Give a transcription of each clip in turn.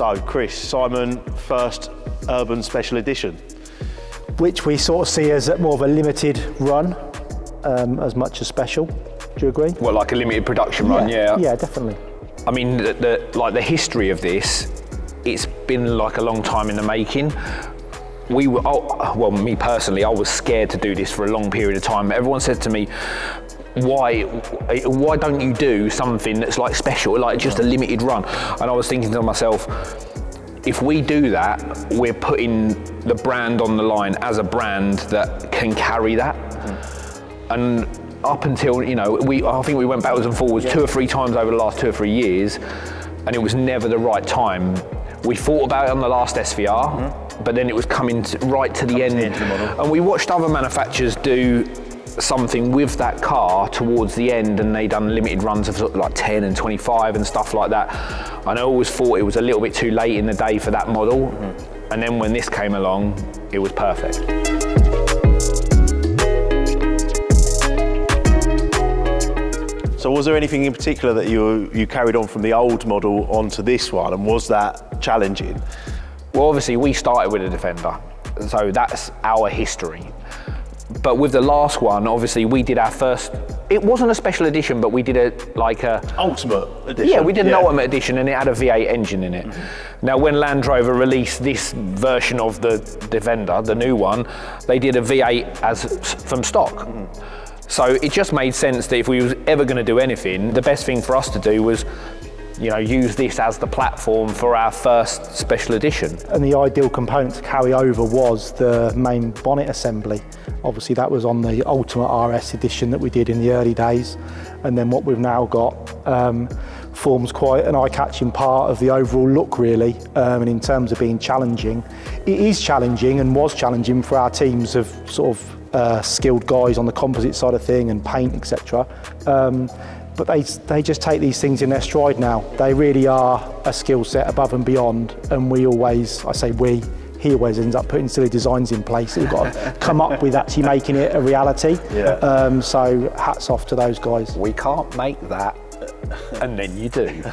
So, Chris, Simon, first Urban Special Edition. Which we sort of see as more of a limited run, as much as special. Do you agree? Well, like a limited production run, yeah. Yeah, definitely. I mean, the history of this, it's been like a long time in the making. We were, well, me personally, I was scared to do this for a long period of time. Everyone said to me, why don't you do something that's like special, like just a limited run? And I was thinking to myself, if we do that, we're putting the brand on the line as a brand that can carry that. And up until, you know, I think we went backwards and forwards 2 or 3 times over the last 2 or 3 years, and it was never the right time. We thought about it on the last SVR, but then it was coming right to the end. And we watched other manufacturers do something with that car towards the end, and they done limited runs of sort of like 10 and 25 and stuff like that. And I always thought it was a little bit too late in the day for that model. And then when this came along, it was perfect. So was there anything in particular that you carried on from the old model onto this one, and was that challenging? Well, obviously we started with a Defender, so that's our history. But with the last one, obviously we did our first, it wasn't a special edition, but we did a Ultimate edition. Yeah, we did an Ultimate edition, and it had a V8 engine in it. Now when Land Rover released this version of the Defender, the new one, they did a V8 from stock. So it just made sense that if we was ever going to do anything, the best thing for us to do was, you know, use this as the platform for our first special edition. And the ideal component to carry over was the main bonnet assembly. Obviously that was on the Ultimate RS edition that we did in the early days. And then what we've now got forms quite an eye-catching part of the overall look, really. And in terms of being challenging, it is challenging and was challenging for our teams of sort of skilled guys on the composite side of thing and paint, etc. But they just take these things in their stride now. They really are a skill set above and beyond. And we always, I say we, he always ends up putting silly designs in place. We've got to come up with actually making it a reality. So hats off to those guys. We can't make that, and then you do.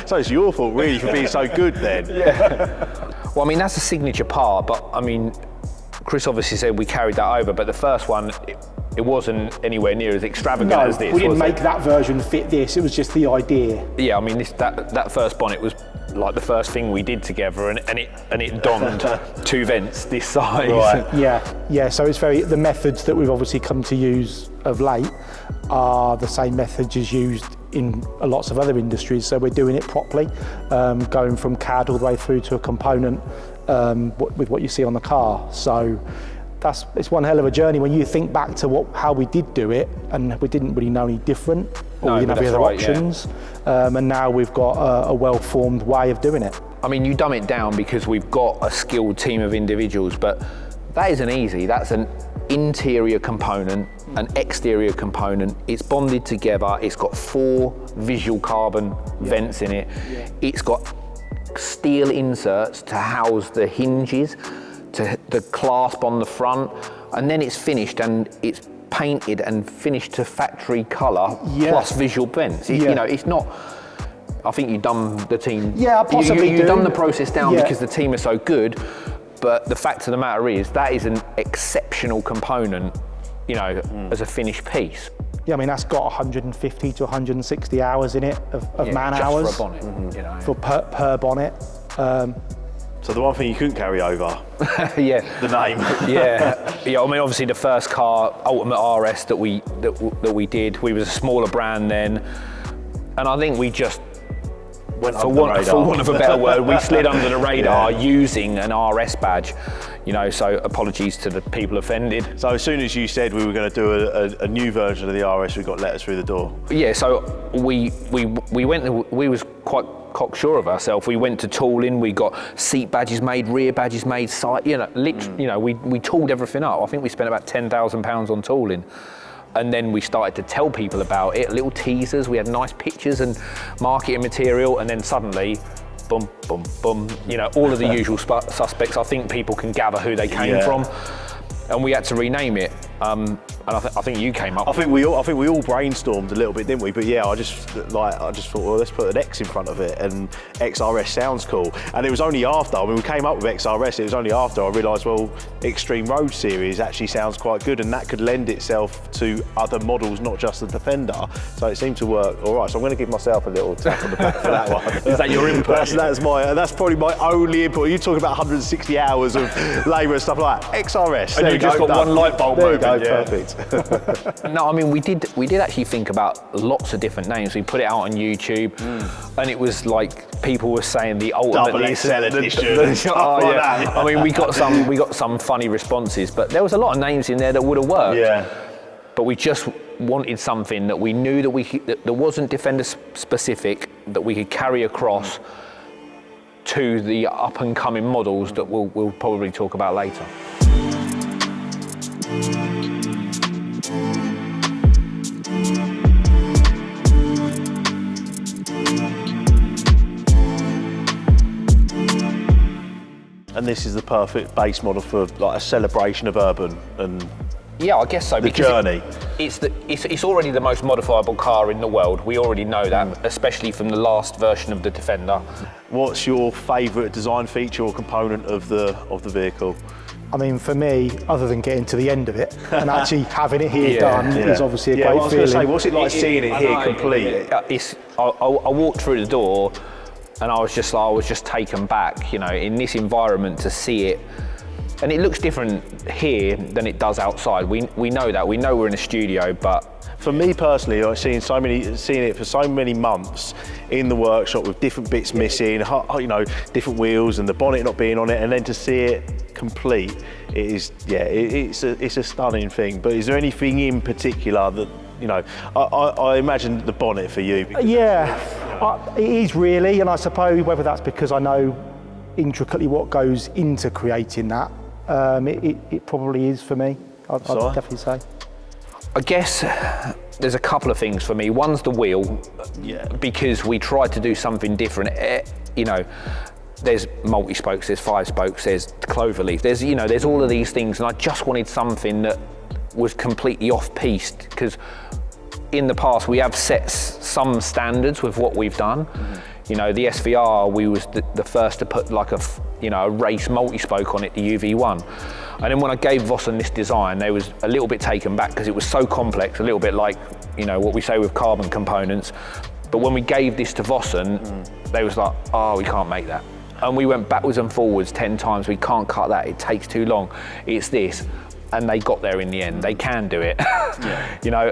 So it's your fault really for being so good then. Well, I mean, that's a signature part, but I mean, Chris obviously said we carried that over, but the first one, it wasn't anywhere near as extravagant as this. We didn't make that version fit this, it was just the idea. Yeah, I mean, that first bonnet was like the first thing we did together, and it donned 2 vents this size. Right. Yeah, so it's the methods that we've obviously come to use of late are the same methods as used in lots of other industries, so we're doing it properly, going from CAD all the way through to a component with what you see on the car. So it's one hell of a journey when you think back to how we did do it, and we didn't really know any different, or we didn't have any other options. And now we've got a well-formed way of doing it. I mean, you dumb it down because we've got a skilled team of individuals, but that isn't easy. That's an interior component, an exterior component. It's bonded together. It's got 4 visual carbon vents in it. It's got steel inserts to house the hinges, to the clasp on the front, and then it's finished and it's painted and finished to factory colour plus visual vents. You know, it's not. I think you dumb the team. Yeah, possibly you dumb the process down because the team are so good. But the fact of the matter is that is an exceptional component, you know, as a finished piece. Yeah, I mean, that's got 150 to 160 hours in it of man hours. Just for a bonnet, you know. For per bonnet. So the one thing you couldn't carry over, the name. I mean, obviously the first car, Ultimate RS that we did, we was a smaller brand then, and I think we just for want of a better word, we slid under the radar using an RS badge, you know, so apologies to the people offended. So as soon as you said we were going to do a new version of the RS, we got letters through the door. Yeah, so we was quite cocksure of ourselves. We went to tooling, we got seat badges made, rear badges made, side, you know, you know, we tooled everything up. I think we spent about £10,000 on tooling. And then we started to tell people about it, little teasers, we had nice pictures and marketing material, and then suddenly, boom, boom, boom, you know, all of the usual suspects. I think people can gather who they came from. And we had to rename it. And I think you came up. I think we all brainstormed a little bit, didn't we? But yeah, I just thought, well, let's put an X in front of it, and XRS sounds cool. And it was only after, we came up with XRS. It was only after I realised, well, Extreme Road Series actually sounds quite good, and that could lend itself to other models, not just the Defender. So it seemed to work all right. So I'm going to give myself a little tap on the back for that one. Is that your input? That's probably my only input. You talk about 160 hours of labour and stuff like that. XRS. And you just got one light bulb moment. There you go, yeah. perfect. No, I mean, we did actually think about lots of different names. We put it out on YouTube, and it was like people were saying the ultimate Double XL edition. Oh, yeah. I mean, we got some funny responses, but there was a lot of names in there that would have worked. Yeah. But we just wanted something that we knew that wasn't Defender specific, that we could carry across to the up and coming models that we'll probably talk about later. And this is the perfect base model for like a celebration of urban and yeah, I guess so. the journey. It's already the most modifiable car in the world. We already know that, especially from the last version of the Defender. What's your favourite design feature or component of the vehicle? I mean, for me, other than getting to the end of it and actually having it here done is obviously a great well, I was feeling. going to say, what's it like seeing it here complete? I walked through the door and I was just taken back, you know, in this environment to see it. And it looks different here than it does outside. We know that. We know we're in a studio, but for me personally, like seeing it for so many months in the workshop with different bits missing, you know, different wheels and the bonnet not being on it, and then to see it complete, it's a stunning thing. But is there anything in particular that, you know, I imagine the bonnet for you? It is really, and I suppose whether that's because I know intricately what goes into creating that, it probably is for me. I'd definitely say. I guess there's a couple of things for me. One's the wheel, because we tried to do something different. You know, there's multi-spokes, there's 5 spokes, there's cloverleaf, there's all of these things, and I just wanted something that was completely off-piste, because in the past we have set some standards with what we've done. You know, the SVR, we was the first to put like a race multi-spoke on it, the UV1. And then when I gave Vossen this design, they was a little bit taken back because it was so complex, a little bit like, you know, what we say with carbon components. But when we gave this to Vossen, they was like, oh, we can't make that. And we went backwards and forwards 10 times. We can't cut that, it takes too long. It's this. And they got there in the end. They can do it, you know.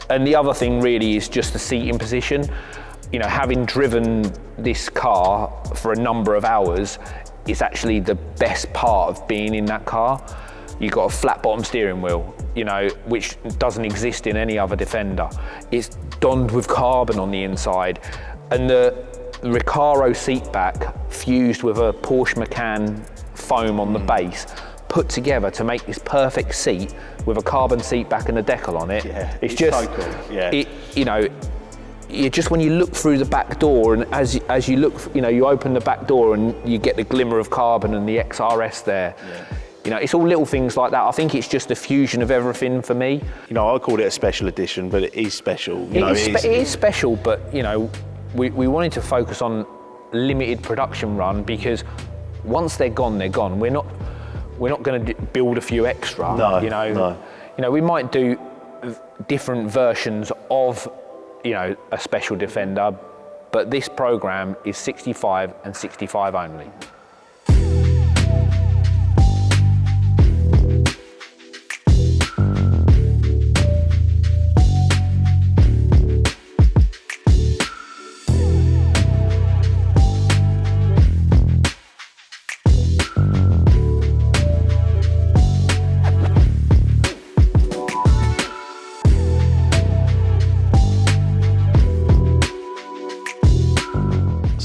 And the other thing really is just the seating position. You know, having driven this car for a number of hours, it's actually the best part of being in that car. You've got a flat bottom steering wheel, you know, which doesn't exist in any other Defender. It's donned with carbon on the inside, and the Recaro seat back fused with a Porsche Macan foam on the base, put together to make this perfect seat with a carbon seat back and a decal on it. Yeah, it's just so cool. Yeah. You know, just when you look through the back door, and as you look, you know, you open the back door and you get the glimmer of carbon and the XRS there. You know, it's all little things like that. I think it's just a fusion of everything for me. You know, I called it a special edition, but it is special. It is special, but you know, we wanted to focus on limited production run, because once they're gone, they're gone. We're not going to build a few extra. No, you know, no. You know, we might do different versions of, you know, a special Defender, but this program is 65 and 65 only.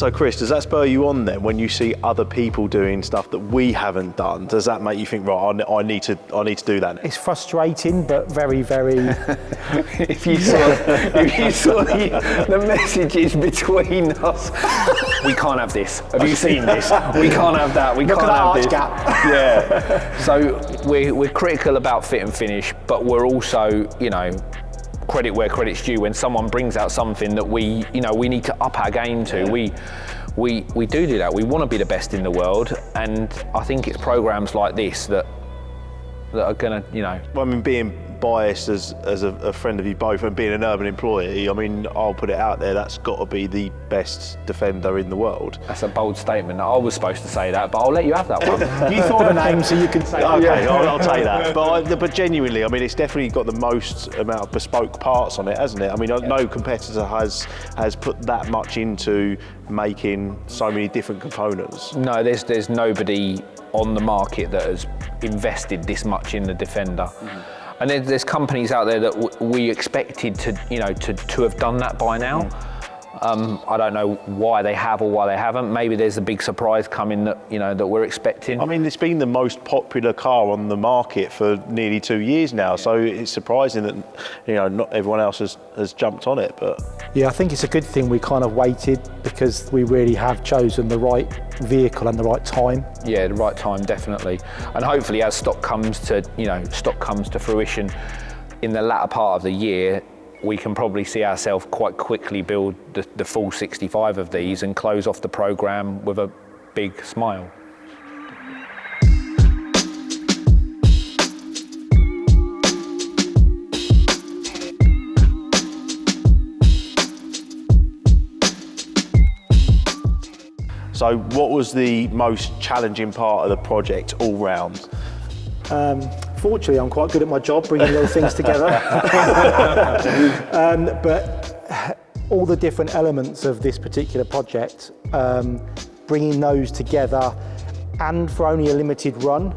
So Chris, does that spur you on then when you see other people doing stuff that we haven't done? Does that make you think, right, I need to do that now? It's frustrating, but very, very. If you saw the messages between us, we can't have this. Have you seen this? We can't have that. We can't have this. Gap. Yeah. So we're critical about fit and finish, but we're also, credit where credit's due. When someone brings out something that we need to up our game to, we do that. We want to be the best in the world, and I think it's programs like this that are going to, Well, I mean, being biased as a friend of you both and being an Urban employee, I mean, I'll put it out there, that's got to be the best Defender in the world. That's a bold statement. I was supposed to say that, but I'll let you have that one. You thought of a name, so you can say. Okay, I'll take that. But genuinely, I mean, it's definitely got the most amount of bespoke parts on it, hasn't it? I mean, no competitor has put that much into making so many different components. No, there's nobody on the market that has invested this much in the Defender. Mm-hmm. And there's companies out there that we expected to have done that by now. I don't know why they have or why they haven't. Maybe there's a big surprise coming that we're expecting. I mean, it's been the most popular car on the market for nearly 2 years now, so it's surprising that not everyone else has jumped on it. But yeah, I think it's a good thing we kind of waited, because we really have chosen the right vehicle and the right time. Yeah, the right time, definitely. And hopefully, as stock comes to fruition in the latter part of the year, we can probably see ourselves quite quickly build the full 65 of these and close off the programme with a big smile. so what was the most challenging part of the project all round? Fortunately, I'm quite good at my job, bringing little things together. But all the different elements of this particular project, bringing those together, and for only a limited run,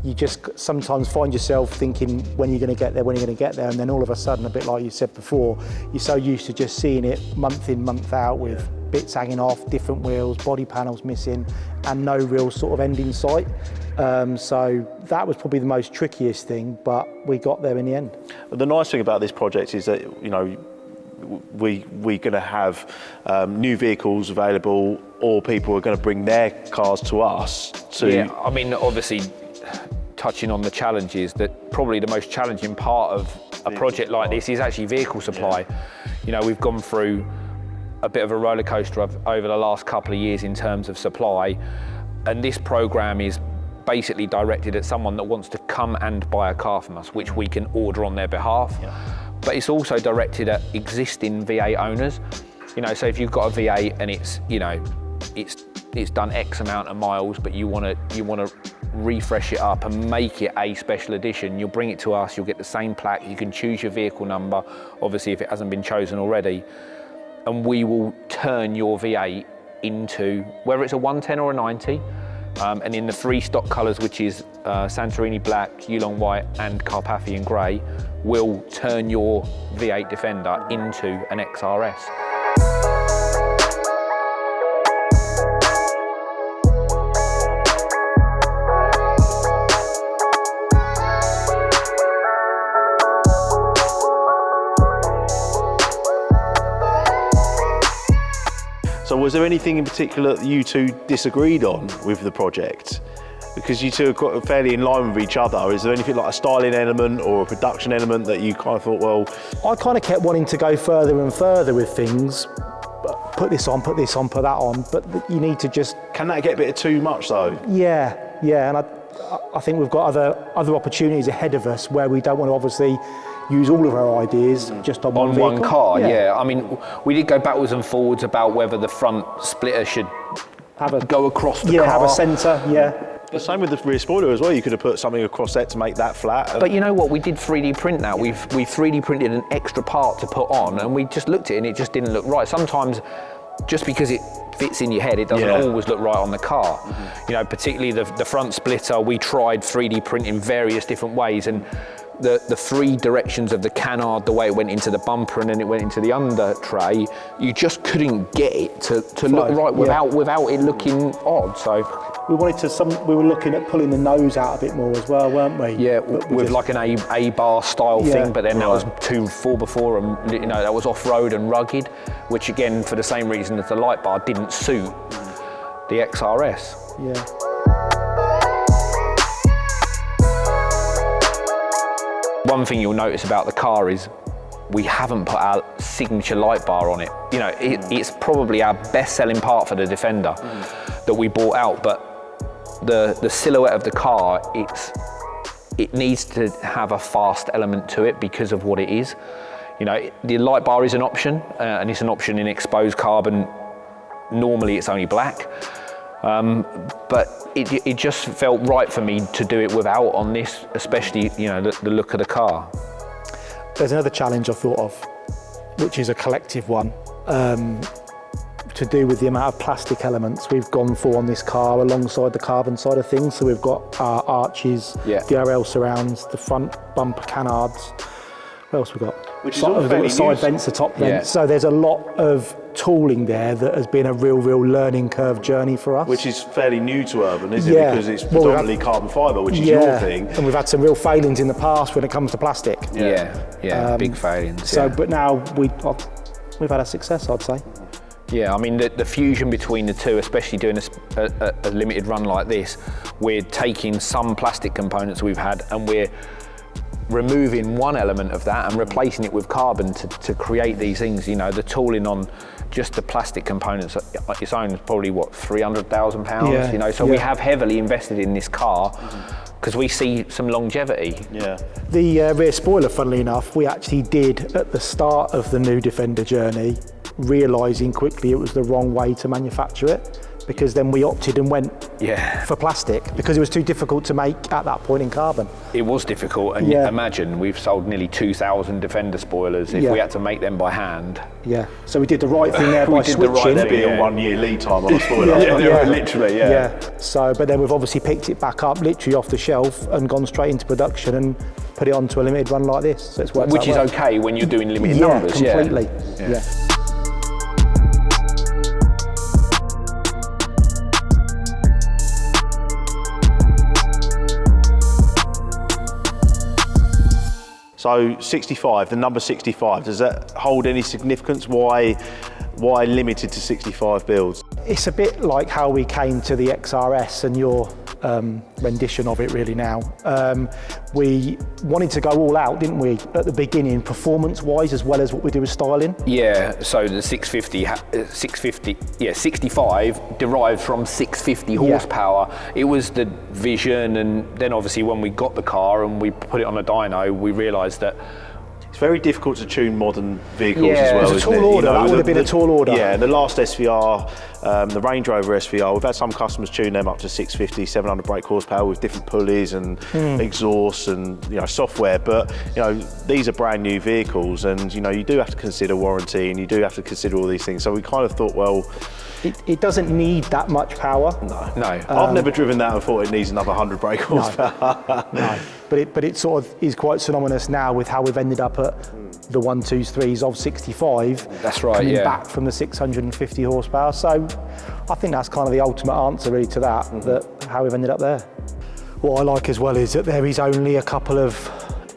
you just sometimes find yourself thinking, when you're going to get there, and then all of a sudden, a bit like you said before, you're so used to just seeing it month in, month out, with bits hanging off, different wheels, body panels missing, and no real sort of end in sight. So that was probably the most trickiest thing, but we got there in the end. The nice thing about this project is that we're going to have new vehicles available, or people are going to bring their cars to us. Yeah, I mean, obviously, touching on the challenges, that probably the most challenging part of a project like this is actually vehicle supply. Yeah. We've gone through a bit of a roller coaster over the last couple of years in terms of supply, and this program is basically directed at someone that wants to come and buy a car from us, which we can order on their behalf. Yeah. But it's also directed at existing V8 owners. So if you've got a V8 and it's done X amount of miles, but you want to refresh it up and make it a special edition, you'll bring it to us. You'll get the same plaque. You can choose your vehicle number, obviously if it hasn't been chosen already, and we will turn your V8 into, whether it's a 110 or a 90, and in the 3 stock colours, which is Santorini black, Yulon white and Carpathian grey, we'll turn your V8 Defender into an XRS. So was there anything in particular that you two disagreed on with the project? Because you two are quite fairly in line with each other. Is there anything like a styling element or a production element that you kind of thought, well... I kind of kept wanting to go further and further with things. Put this on, put that on, but you need to just... Can that get a bit too much though? Yeah, and I think we've got other opportunities ahead of us where we don't want to obviously use all of our ideas just on one vehicle. One car, yeah. I mean, we did go backwards and forwards about whether the front splitter should go across the car. Yeah, have a centre, yeah. The same with the rear spoiler as well. You could have put something across that to make that flat. But you know what? We did 3D print that. We 3D printed an extra part to put on, and we just looked at it and it just didn't look right. Sometimes, just because it fits in your head, it doesn't always look right on the car. Mm-hmm. Particularly the front splitter, we tried 3D printing various different ways, and the three directions of the canard, the way it went into the bumper and then it went into the under tray, you just couldn't get it to look right without it looking odd. So we were looking at pulling the nose out a bit more as well, weren't we? Yeah, with like an A-bar style thing, but then that was too 4x4 and, you know, that was off-road and rugged, which again, for the same reason as the light bar, didn't suit the XRS. Yeah. One thing you'll notice about the car is we haven't put our signature light bar on it. You know, it's probably our best-selling part for the Defender that we bought out, but the silhouette of the car, it needs to have a fast element to it because of what it is. You know, the light bar is an option, and it's an option in exposed carbon. Normally it's only black, but it just felt right for me to do it without on this, especially, you know, the look of the car. There's another challenge I thought of, which is a collective one, to do with the amount of plastic elements we've gone for on this car alongside the carbon side of things. So we've got our arches, DRL surrounds, the front bumper canards. What else we got? Which is all fairly side vents, the top vents. So there's a lot of tooling there that has been a real learning curve journey for us. Which is fairly new to Urban, isn't it? Because it's predominantly carbon fibre, which is your thing. And we've had some real failings in the past when it comes to plastic. Big failings. So, but now we've had a success, I'd say. Yeah, I mean, the fusion between the two, especially doing a limited run like this, we're taking some plastic components we've had and we're removing one element of that and replacing it with carbon to create these things. You know, the tooling on just the plastic components its own is probably, what, £300,000? You know, so we have heavily invested in this car because we see some longevity. Yeah. The rear spoiler, funnily enough, we actually did at the start of the new Defender journey, realising quickly it was the wrong way to manufacture it, because then we opted and went for plastic because it was too difficult to make at that point in carbon. It was difficult, and imagine we've sold nearly 2,000 Defender spoilers if we had to make them by hand. Yeah, so we did the right thing there by switching. There'd be a 1 year lead time on a spoiler. Literally. So, but then we've obviously picked it back up literally off the shelf and gone straight into production and put it onto a limited run like this. So it's worked Which is okay when you're doing limited numbers. Completely. Yeah. So 65, the number 65, does that hold any significance? Why limited to 65 builds? It's a bit like how we came to the XRS and your rendition of it really now. We wanted to go all out, didn't we, at the beginning, performance-wise as well as what we do with styling? Yeah, so the 65 derived from 650 horsepower. It was the vision, and then obviously when we got the car and we put it on a dyno, we realised that it's very difficult to tune modern vehicles as well, it's a tall order. That would have been a tall order. Yeah, the last SVR, the Range Rover SVR, we've had some customers tune them up to 650, 700 brake horsepower with different pulleys and exhausts and, you know, software. But, you know, these are brand new vehicles, and, you know, you do have to consider warranty and you do have to consider all these things. So we kind of thought, well, it doesn't need that much power. No. I've never driven that and thought it needs another 100 brake horsepower. No. But it sort of is quite synonymous now with how we've ended up at the 1.2.3s of 65. That's right, coming back from the 650 horsepower. So I think that's kind of the ultimate answer really to that, that how we've ended up there. What I like as well is that there is only a couple of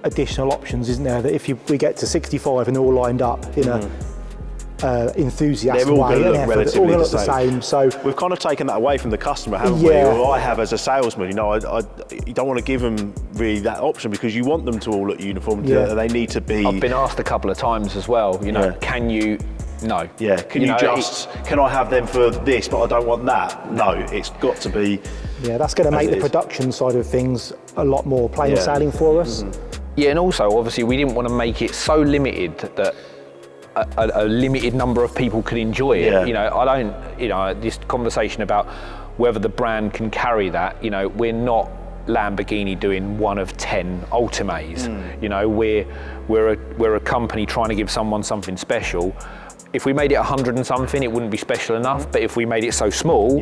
additional options, isn't there? That if we get to 65 and they're all lined up in a enthusiast they're all way, going to look relatively the same. So we've kind of taken that away from the customer, haven't we? Or I have as a salesman. You know, you don't want to give them really that option because you want them to all look uniform. They need to be. I've been asked a couple of times as well. You know, can you? No. Yeah. Can I have them for this, but I don't want that? No. It's got to be. Yeah, that's going to make the production side of things a lot more plain sailing for us. Yeah, and also obviously we didn't want to make it so limited that a limited number of people could enjoy it. You know, this conversation about whether the brand can carry that, you know, we're not Lamborghini doing 1 of 10 Ultimates. You know, we're a company trying to give someone something special. If we made it 100 and something, it wouldn't be special enough, but if we made it so small,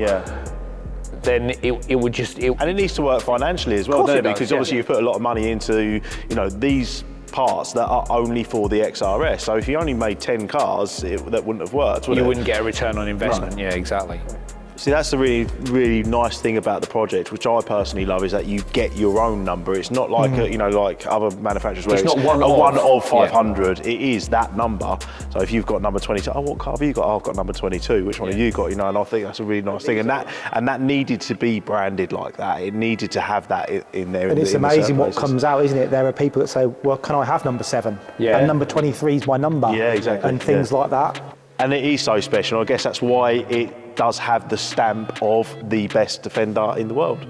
then it would just... And it needs to work financially as well, course doesn't it it? does, Because yeah. obviously you put a lot of money into, you know, these parts that are only for the XRS. So if you only made 10 cars, that wouldn't have worked, would it? You wouldn't get a return on investment. Yeah, exactly. See, that's the really, really nice thing about the project, which I personally love, is that you get your own number. It's not like, you know, like other manufacturers where It's it's not one a of. one of 500. It is that number. So if you've got number 22, oh, what car have you got? Oh, I've got number 22. Which one have you got? You know, and I think that's a really nice thing. And that needed to be branded like that. It needed to have that in there. And it's amazing what places. comes out, isn't it? There are people that say, well, can I have number 7? Yeah. And number 23 is my number. Yeah, exactly. And things like that. And it is so special. I guess that's why it does have the stamp of the best Defender in the world.